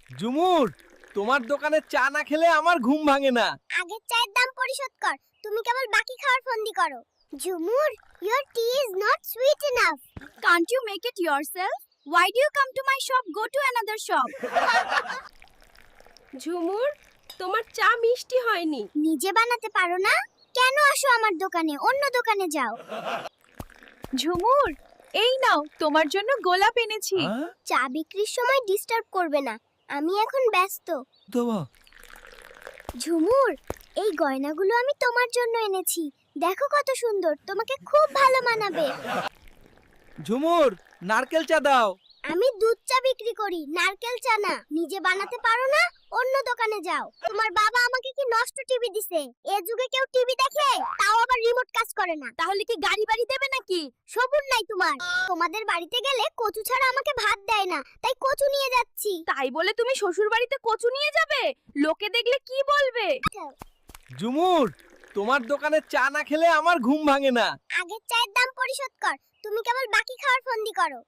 ঝুমুর, তোমার দোকানে চা না খেলে আমার ঘুম ভাঙে না। আগের চায়ের দাম পরিশোধ কর, তুমি কেবল বাকি খাওয়ার ফন্দি করো। ঝুমুর, your tea is not sweet enough. Can't you make it yourself? Why do you come to my shop? Go to another shop. ঝুমুর, তোমার চা মিষ্টি হয়নি। নিজে বানাতে পারো না? কেন আসো আমার দোকানে? অন্য দোকানে যাও। ঝুমুর, এই নাও তোমার জন্য গোলাপ এনেছি। চা বিক্রির সময় ডিস্টার্ব করবে না, আমি এখন ব্যস্ত। দেবা। ঝুমুর, এই গয়নাগুলো আমি তোমার জন্য এনেছি। দেখো কত সুন্দর, তোমাকে খুব ভালো মানাবে। ঝুমুর, নারকেল চা দাও। আমি দুধ চা বিক্রি করি, নারকেল চা না। নিজে বানাতে পারো না? অন্য দোকানে যাও। তোমার বাবা আমাকে কি নষ্ট টিভি দিছে? এ যুগে কেউ টিভি দেখে? তাও আবার রিমোট কাজ করে না। তাহলে কি গাড়ি বাড়ি দেবে নাকি? সবুর নাই তোমার। তোমাদের বাড়িতে গেলে কচু ছাড়া আমাকে ভাত দেয় না, তাই কচু নিয়ে যাচ্ছি। তাই বলে তুমি শ্বশুর বাড়িতে কচু নিয়ে যাবে? লোকে দেখলে কি বলবে? ঝুমুর, তোমার দোকানে চা না খেলে আমার ঘুম ভাঙে না। আগের চায়ের দাম পরিশোধ কর, তুমি কেবল বাকি খাওয়ার ফন্দি করো।